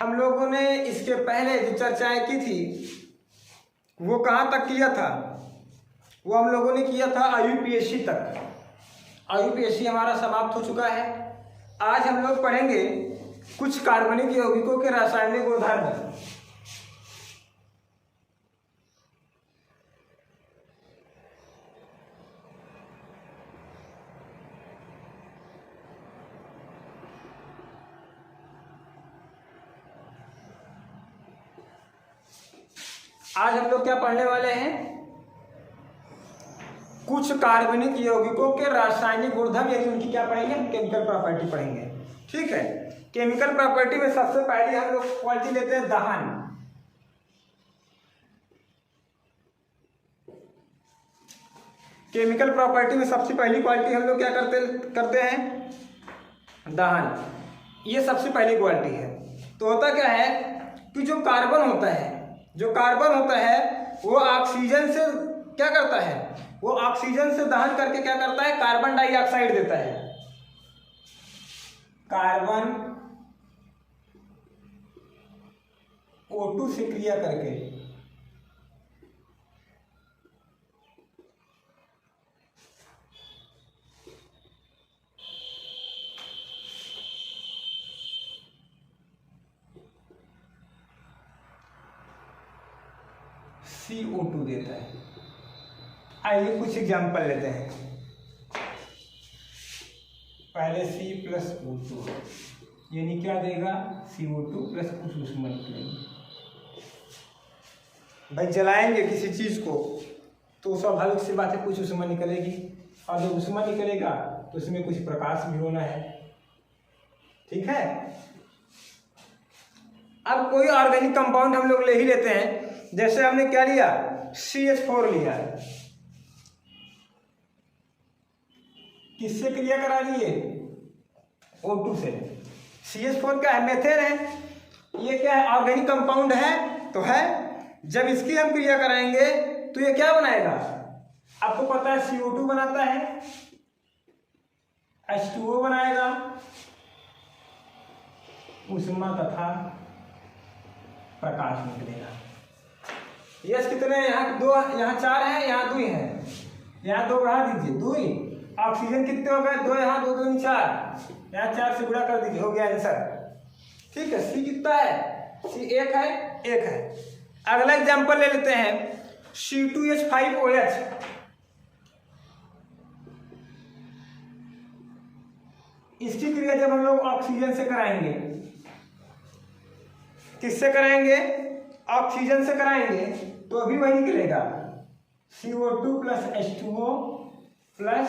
हम लोगों ने इसके पहले जो चर्चाएं की थी वो कहाँ तक किया था? वो हम लोगों ने किया था IUPAC तक। IUPAC हमारा समाप्त हो चुका है। आज हम लोग पढ़ेंगे कुछ कार्बनिक यौगिकों के रासायनिक गुणधर्म। आज हम लोग क्या पढ़ने वाले हैं? कुछ कार्बनिक यौगिकों के रासायनिक गुणधर्म, यानी उनकी क्या पढ़ेंगे? हम केमिकल प्रॉपर्टी पढ़ेंगे। ठीक है। केमिकल प्रॉपर्टी में सबसे पहले हम लोग क्वालिटी लेते हैं दहन। केमिकल प्रॉपर्टी में सबसे पहली क्वालिटी हम लोग क्या करते हैं? दहन। ये सबसे पहली क्वालिटी है। तो होता क्या है कि जो कार्बन होता है वो ऑक्सीजन से क्या करता है? वो ऑक्सीजन से दहन करके क्या करता है? कार्बन डाइऑक्साइड देता है। कार्बन O2 से क्रिया करके CO2 देता है। आइए कुछ एग्जाम्पल लेते हैं। पहले C प्लस O2 यानी क्या देगा? CO2 प्लस कुछ ऊष्मा निकलेगी। भाई जलाएंगे किसी चीज को तो स्वाभाविक सी बात है कुछ ऊष्मा निकलेगी, और जब ऊष्मा निकलेगा तो उसमें कुछ प्रकाश भी होना है। ठीक है। अब कोई ऑर्गेनिक कंपाउंड हम लोग ले ही लेते हैं। जैसे हमने क्या लिया? CH4 लिया। किससे क्रिया करा लिए? O2 से। CH4 क्या है? मेथेन है। ये क्या है? ऑर्गेनिक कंपाउंड है तो है। जब इसकी हम क्रिया कराएंगे तो ये क्या बनाएगा? आपको पता है CO2 बनाता है, H2O बनाएगा, ऊष्मा तथा प्रकाश निकलेगा। यस कितने हैं? यहाँ दो, यहाँ चार हैं, यहाँ दो हैं। यहाँ दो बढ़ा दीजिए, दो ही। ऑक्सीजन कितने हो गए? दो यहाँ, दो दूनी चार। यहाँ चार से गुणा कर दीजिए, हो गया आंसर। ठीक है। C कितना है? C एक है। अगला एग्जांपल ले लेते हैं C2H5OH। इसकी क्रिया जब हम लोग ऑक्सीजन से कराएंगे, किससे कराएंगे? ऑक्सीजन से कराएंगे तो अभी वही निकलेगा CO2 प्लस H2O प्लस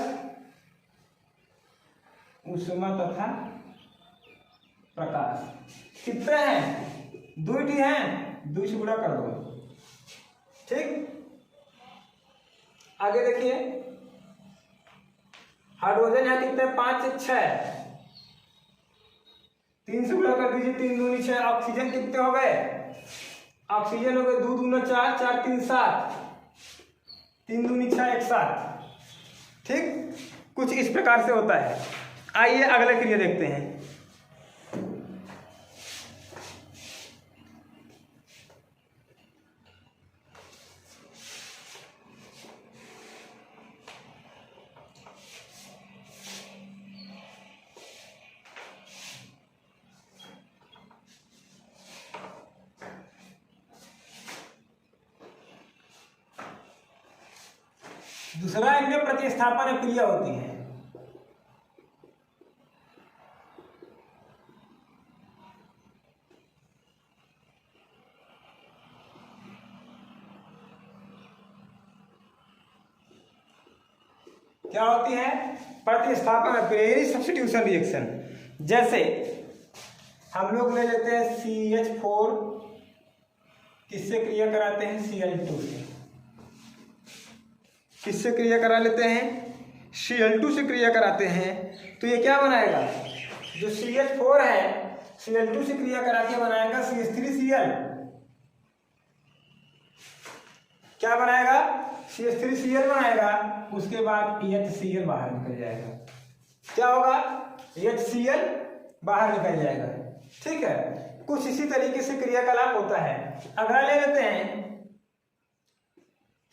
ऊष्मा तथा प्रकाश। कितने हैं? दो ही हैं, दो से गुणा कर दो। ठीक। आगे देखिए हाइड्रोजन है कितने? 5 6। 3 से गुणा कर दीजिए, 3 दूनी 6। ऑक्सीजन कितने हो गए? ऑक्सीजन हो गए 2 दूना 4, 4 3 7, 3 दूनी 6 1 7। ठीक। कुछ इस प्रकार से होता है। आइए अगला क्रिया देखते हैं। दूसरा इनमें प्रतिस्थापन क्रिया होती है। क्या होती है? प्रतिस्थापन क्रिया, सब्स्टिट्यूशन रिएक्शन। जैसे हम लोग ले लेते हैं CH4, किससे क्रिया कराते हैं? Cl2 से। किससे क्रिया करा लेते हैं? Cl2 से क्रिया कराते हैं तो ये क्या बनाएगा? जो CH4 है Cl2 से क्रिया करा के बनाएगा CH3Cl। क्या बनाएगा? CH3Cl बनाएगा। उसके बाद HCl बाहर निकल जाएगा। क्या होगा? HCl बाहर निकल जाएगा। ठीक है, कुछ इसी तरीके से क्रियाकलाप होता है। अगला ले लेते हैं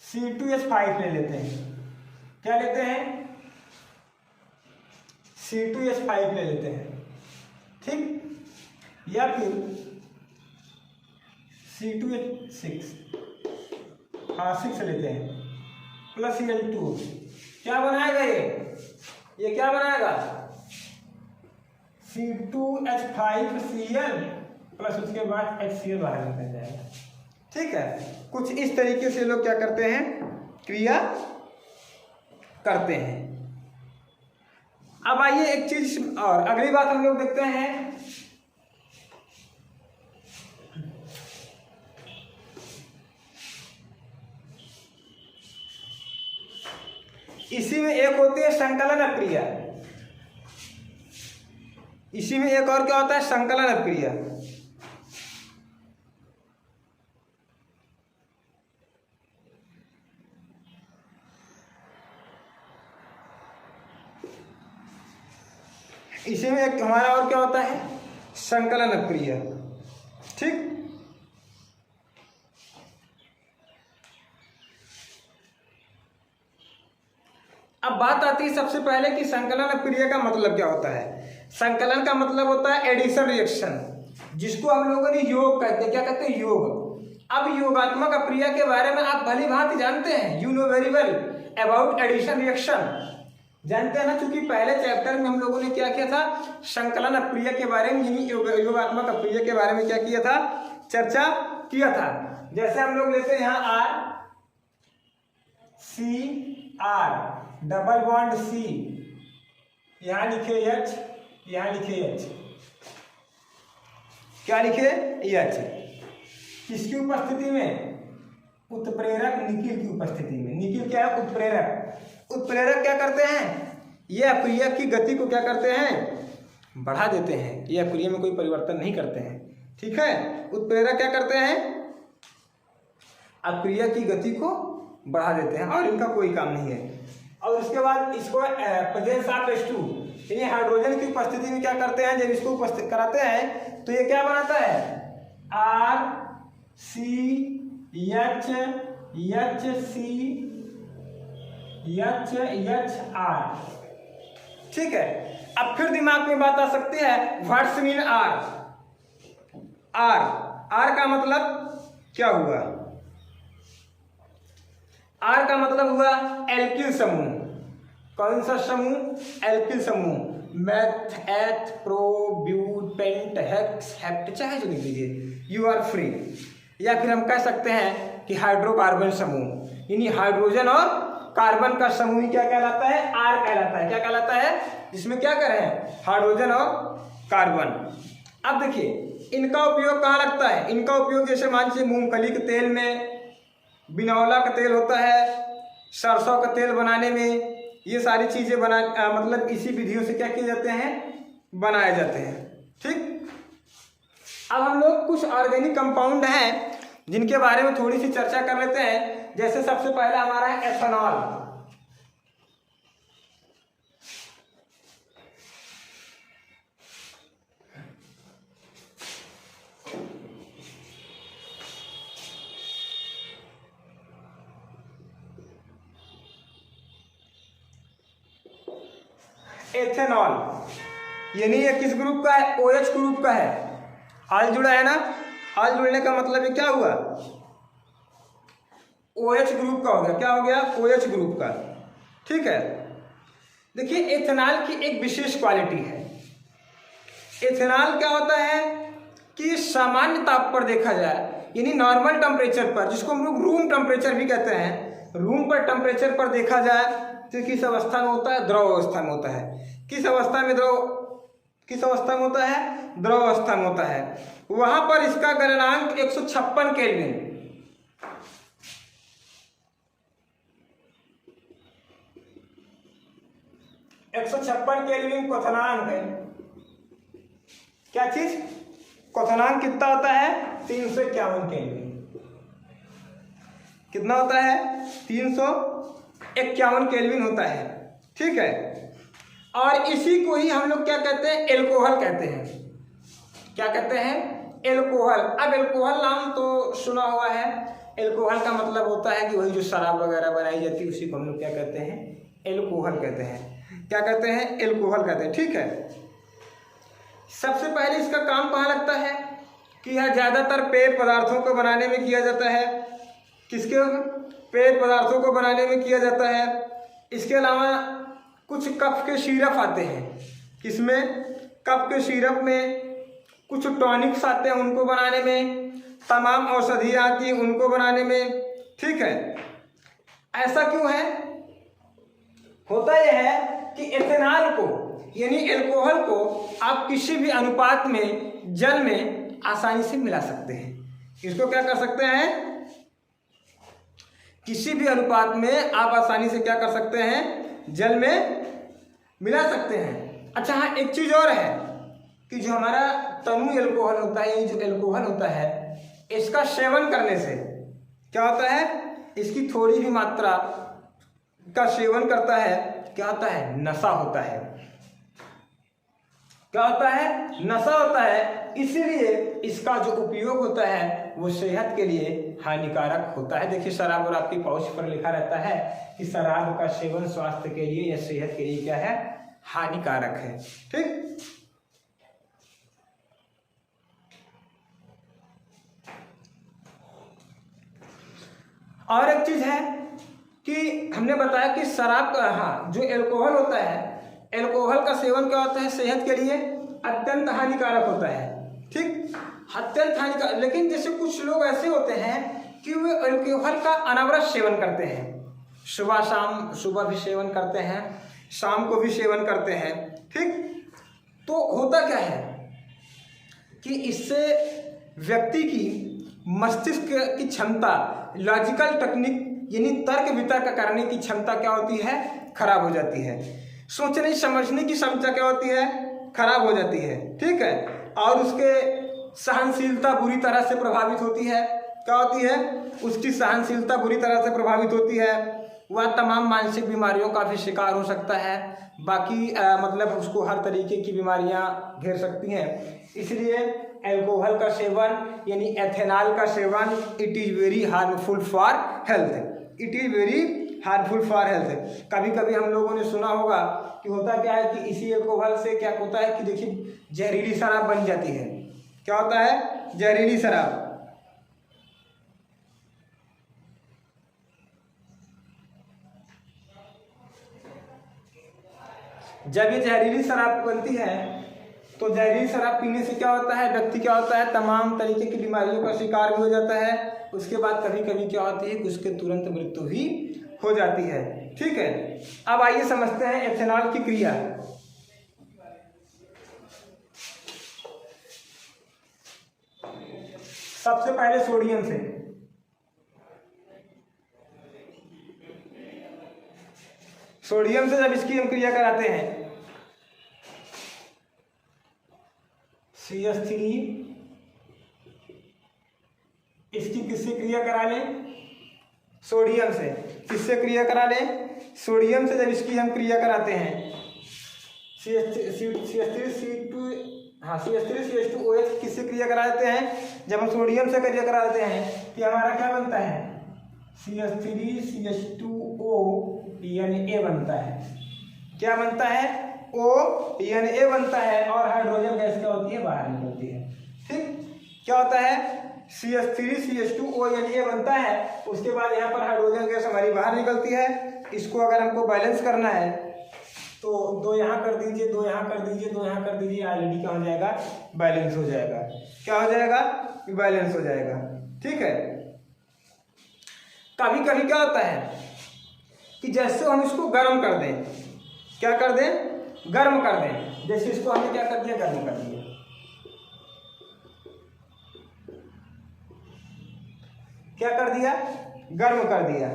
C2H5 ले लेते हैं। क्या लेते हैं? C2H5 ले लेते हैं, ठीक, या फिर C2H6, हाँ 6 लेते हैं, प्लस Cl2। क्या बनाएगा ये क्या बनाएगा? C2H5Cl प्लस उसके बाद HCl बाहर निकल जाएगा। ठीक है, कुछ इस तरीके से लोग क्या करते हैं, क्रिया करते हैं। अब आइए एक चीज और, अगली बात हम लोग देखते हैं इसी में एक होती है संकलन अपक्रिया। इसी में एक और क्या होता है, संकलन अपक्रिया। इसी में एक हमारा और क्या होता है, संकलन अपक्रिया। ठीक, अब बात आती है सबसे पहले कि संकलन अपक्रिया का मतलब क्या होता है। संकलन का मतलब होता है एडिशन रिएक्शन, जिसको हम लोगों ने योग कहते हैं। क्या कहते हैं? योग। अब योगात्मक अपक्रिया के बारे में आप भली भांति जानते हैं, you know very well about addition reaction, जानते हैं ना, क्योंकि पहले चैप्टर में हम लोगों ने क्या किया था, संकलन अपक्रिया के बारे में, यानी योगात्मक अपक्रिया के बारे में क्या किया था, चर्चा किया था। जैसे हम लोग लेते हैं यहाँ RCR डबल बॉन्ड C, यहां लिखे H, यहां लिखे H, क्या लिखे H, किसकी उपस्थिति में? उत्प्रेरक निकिल की उपस्थिति में। निकिल क्या है? उत्प्रेरक। उत्प्रेरक क्या करते हैं, ये अपक्रिया की गति को क्या करते हैं, बढ़ा देते हैं। ये अपक्रिया में कोई परिवर्तन नहीं करते हैं। ठीक है, उत्प्रेरक क्या करते हैं, अपक्रिया की गति को बढ़ा देते हैं, और इनका कोई काम नहीं है। और उसके बाद इसको प्रेजेंस ऑफ H2, यानी हाइड्रोजन की उपस्थिति में क्या करते हैं, जब इसको उपस्थित कराते हैं तो ये क्या बनाता है, RCHHCHHR। ठीक है, अब फिर दिमाग में बात आ सकती है, व्हाट्स मीन R? R का मतलब क्या हुआ? R का मतलब हुआ एल्किल समूह। कौन सा समूह? एल्किल समूह। Meth, eth, pro, but, pent, hex, hept, चाहे जो लिख लीजिए, यू आर फ्री। या फिर हम कह सकते हैं कि हाइड्रोकार्बन समूह, यानी हाइड्रोजन और कार्बन का समूह क्या कहलाता है, R कहलाता है। क्या कहलाता है? जिसमें क्या करें, हाइड्रोजन और कार्बन। अब देखिए इनका उपयोग कहाँ लगता है, इनका उपयोग जैसे मान लीजिए मूंगफली के तेल में, बिनौला का तेल होता है, सरसों का तेल बनाने में, ये सारी चीजें मतलब इसी विधियों से क्या किए जाते हैं, बनाए जाते हैं। ठीक, अब हम लोग कुछ ऑर्गेनिक कंपाउंड हैं जिनके बारे में थोड़ी सी चर्चा कर लेते हैं। जैसे सबसे पहला हमारा है एथेनॉल। एथेनॉल यानी ये किस ग्रुप का है, OH ग्रुप का है। हाल जुड़ा है ना, हाल जुड़ने का मतलब ये क्या हुआ, OH ग्रुप का हो गया। क्या हो गया, OH ग्रुप का। ठीक है, देखिए एथेनॉल की एक विशेष क्वालिटी है। एथेनॉल क्या होता है कि सामान्य ताप पर देखा जाए, यानी नॉर्मल टेम्परेचर पर, जिसको हम लोग रूम टेम्परेचर भी कहते हैं, रूम पर टेम्परेचर पर देखा जाए तो किस अवस्था में होता है, द्रव अवस्था में होता है। किस अवस्था में होता है, द्रव अवस्था में होता है। वहां पर इसका गलनांक 156 केल्विन, 156 केल्विन क्वथनांक है। क्या चीज, क्वथनांक कितना होता है, 351 केल्विन। कितना होता है, 351 केल्विन होता है। ठीक है, और इसी को ही हम लोग क्या कहते हैं, एल्कोहल कहते हैं। क्या कहते हैं, एल्कोहल। अब एल्कोहल नाम तो सुना हुआ है, एल्कोहल का मतलब होता है कि वही जो शराब वगैरह बनाई जाती है उसी को हम लोग क्या कहते हैं, एल्कोहल कहते हैं। क्या कहते हैं, एल्कोहल कहते हैं। ठीक है, सबसे पहले इसका काम कहाँ लगता है कि यह ज़्यादातर पेय पदार्थों को बनाने में किया जाता है। किसके, पेय पदार्थों को बनाने में किया जाता है। इसके अलावा कुछ कफ के सिरप आते हैं, किसमें, कफ के सिरप में, कुछ टॉनिक्स आते हैं उनको बनाने में, तमाम औषधियाँ आती हैं उनको बनाने में। ठीक है, ऐसा क्यों है, होता यह है कि एथेनॉल को यानी एल्कोहल को आप किसी भी अनुपात में जल में आसानी से मिला सकते हैं। इसको क्या कर सकते हैं, किसी भी अनुपात में आप आसानी से क्या कर सकते हैं, जल में मिला सकते हैं। अच्छा हाँ, एक चीज़ और है कि जो हमारा तनु एल्कोहल होता है, ये जो एल्कोहल होता है, इसका सेवन करने से क्या होता है, इसकी थोड़ी भी मात्रा का सेवन करता है, क्या होता है, नशा होता है। क्या होता है, नशा होता है। इसीलिए इसका जो उपयोग होता है वो सेहत के लिए हानिकारक होता है। देखिए शराब और आपकी पाउच पर लिखा रहता है कि शराब का सेवन स्वास्थ्य के लिए या सेहत के लिए क्या है, हानिकारक है। ठीक, और एक चीज है कि हमने बताया कि शराब का, हाँ, जो एल्कोहल होता है, एल्कोहल का सेवन क्या होता है, सेहत के लिए अत्यंत हानिकारक होता है। ठीक, अत्यंत हानिकारक। लेकिन जैसे कुछ लोग ऐसे होते हैं कि वे एल्कोहल का अनवरत सेवन करते हैं, सुबह शाम, सुबह भी सेवन करते हैं, शाम को भी सेवन करते हैं। ठीक, तो होता क्या है कि इससे व्यक्ति की मस्तिष्क की क्षमता, लॉजिकल टेक्निक यानी तर्क वितर्क करने की क्षमता क्या होती है, खराब हो जाती है। सोचने समझने की क्षमता क्या होती है, खराब हो जाती है। ठीक है, और उसके सहनशीलता बुरी तरह से प्रभावित होती है। क्या होती है, उसकी सहनशीलता बुरी तरह से प्रभावित होती है। वह तमाम मानसिक बीमारियों का भी शिकार हो सकता है। बाकी मतलब उसको हर तरीके की बीमारियां घेर सकती हैं। इसलिए एल्कोहल का सेवन यानी एथेनॉल का seven, it is very harmful for health. It is very harmful for health. कभी कभी हम लोगों ने सुना होगा कि होता क्या है कि इसी एल्कोहल से क्या होता है कि देखिए जहरीली शराब बन जाती है। क्या होता है, जहरीली शराब। जब ये जहरीली शराब बनती है तो जहरीली शराब पीने से क्या होता है, व्यक्ति क्या होता है, तमाम तरीके की बीमारियों का शिकार भी हो जाता है। उसके बाद कभी कभी क्या होती है कि उसके तुरंत मृत्यु भी हो जाती है। ठीक है, अब आइए समझते हैं एथेनॉल की क्रिया। सबसे पहले सोडियम से, सोडियम से जब इसकी हम क्रिया कराते हैं, CH3, इसकी किससे क्रिया करा लें, सोडियम से। किससे क्रिया करा लें, सोडियम से। जब इसकी हम क्रिया कराते हैं CH3CH2OH किससे क्रिया कराते हैं, जब हम सोडियम से क्रिया कराते हैं कि हमारा क्या बनता है, CH3CH2O Na बनता है। क्या बनता है, ONA बनता है और हाइड्रोजन गैस क्या होती है, बाहर निकलती है। ठीक, क्या होता है, CH3CH2ONA बनता है। उसके बाद यहाँ पर हाइड्रोजन गैस हमारी बाहर निकलती है। इसको अगर हमको बैलेंस करना है तो 2 यहाँ कर दीजिए, 2 यहाँ कर दीजिए, 2 यहाँ कर दीजिए, ऑलरेडी क्या हो जाएगा, बैलेंस हो जाएगा। क्या हो जाएगा, बैलेंस हो जाएगा। ठीक है, कभी कभी क्या होता है कि जैसे हम इसको गर्म कर दें, क्या कर दें, गर्म कर दें। जैसे इसको हमने क्या कर दिया, गर्म कर दिया। क्या कर दिया, गर्म कर दिया।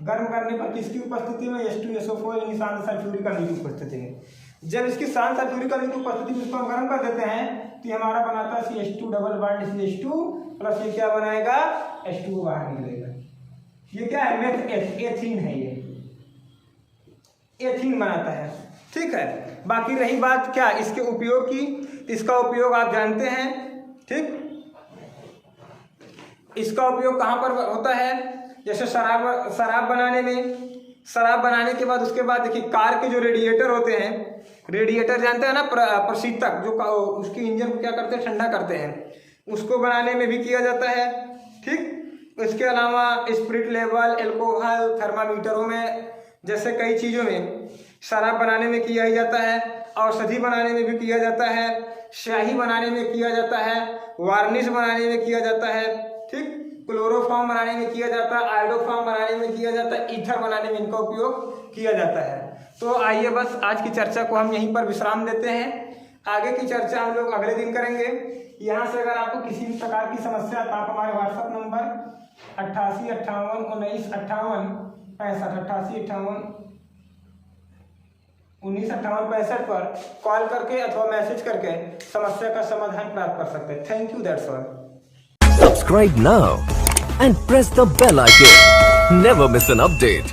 गर्म करने पर किसकी उपस्थिति में, H2SO4 यानी शांत सल्फ्यूरिक अम्ल की उपस्थिति में। जब इसकी शांत सल्फ्यूरिक अम्ल की उपस्थिति में इसको हम गर्म कर देते हैं तो हमारा बनाता है CH2 double bond CH2 plus ये क्या बनाएगा, H2O बाहर निकलेगा। ये क्या है, मेथ एथीन है, ये एथीन बनाता है। ठीक है, बाकी रही बात क्या, इसके उपयोग की, इसका उपयोग आप जानते हैं। ठीक, इसका उपयोग कहाँ पर होता है? जैसे शराब बनाने में, शराब बनाने के बाद उसके बाद देखिए कार के जो रेडिएटर होते हैं, रेडिएटर जानते हैं ना, प्रशीतक, जो उसकी इंजन को क्या करते हैं, ठंडा करते हैं, उसको बनाने में भी किया जाता है। ठीक, इसके अलावा स्पिरिट लेवल, एल्कोहल, थर्मामीटरों में, जैसे कई चीज़ों में शराब बनाने में किया ही जाता है। औषधि बनाने में भी किया जाता है, स्याही बनाने में किया जाता है, वार्निश बनाने में किया जाता है। ठीक, क्लोरोफॉर्म बनाने में किया जाता है, आयोडोफॉर्म बनाने में किया जाता है, ईथर बनाने में इनका उपयोग किया जाता है। तो आइए बस आज की चर्चा को हम यहीं पर विश्राम देते हैं। आगे की चर्चा हम लोग अगले दिन करेंगे। यहाँ से अगर आपको किसी भी प्रकार की समस्या है तो आप हमारे व्हाट्सएप नंबर 88 58 19 58 65 88 58 19 58 65 पर कॉल करके अथवा मैसेज करके समस्या का समाधान प्राप्त कर सकते हैं। Thank you, that's all. Subscribe now and press the bell icon. Never miss an update.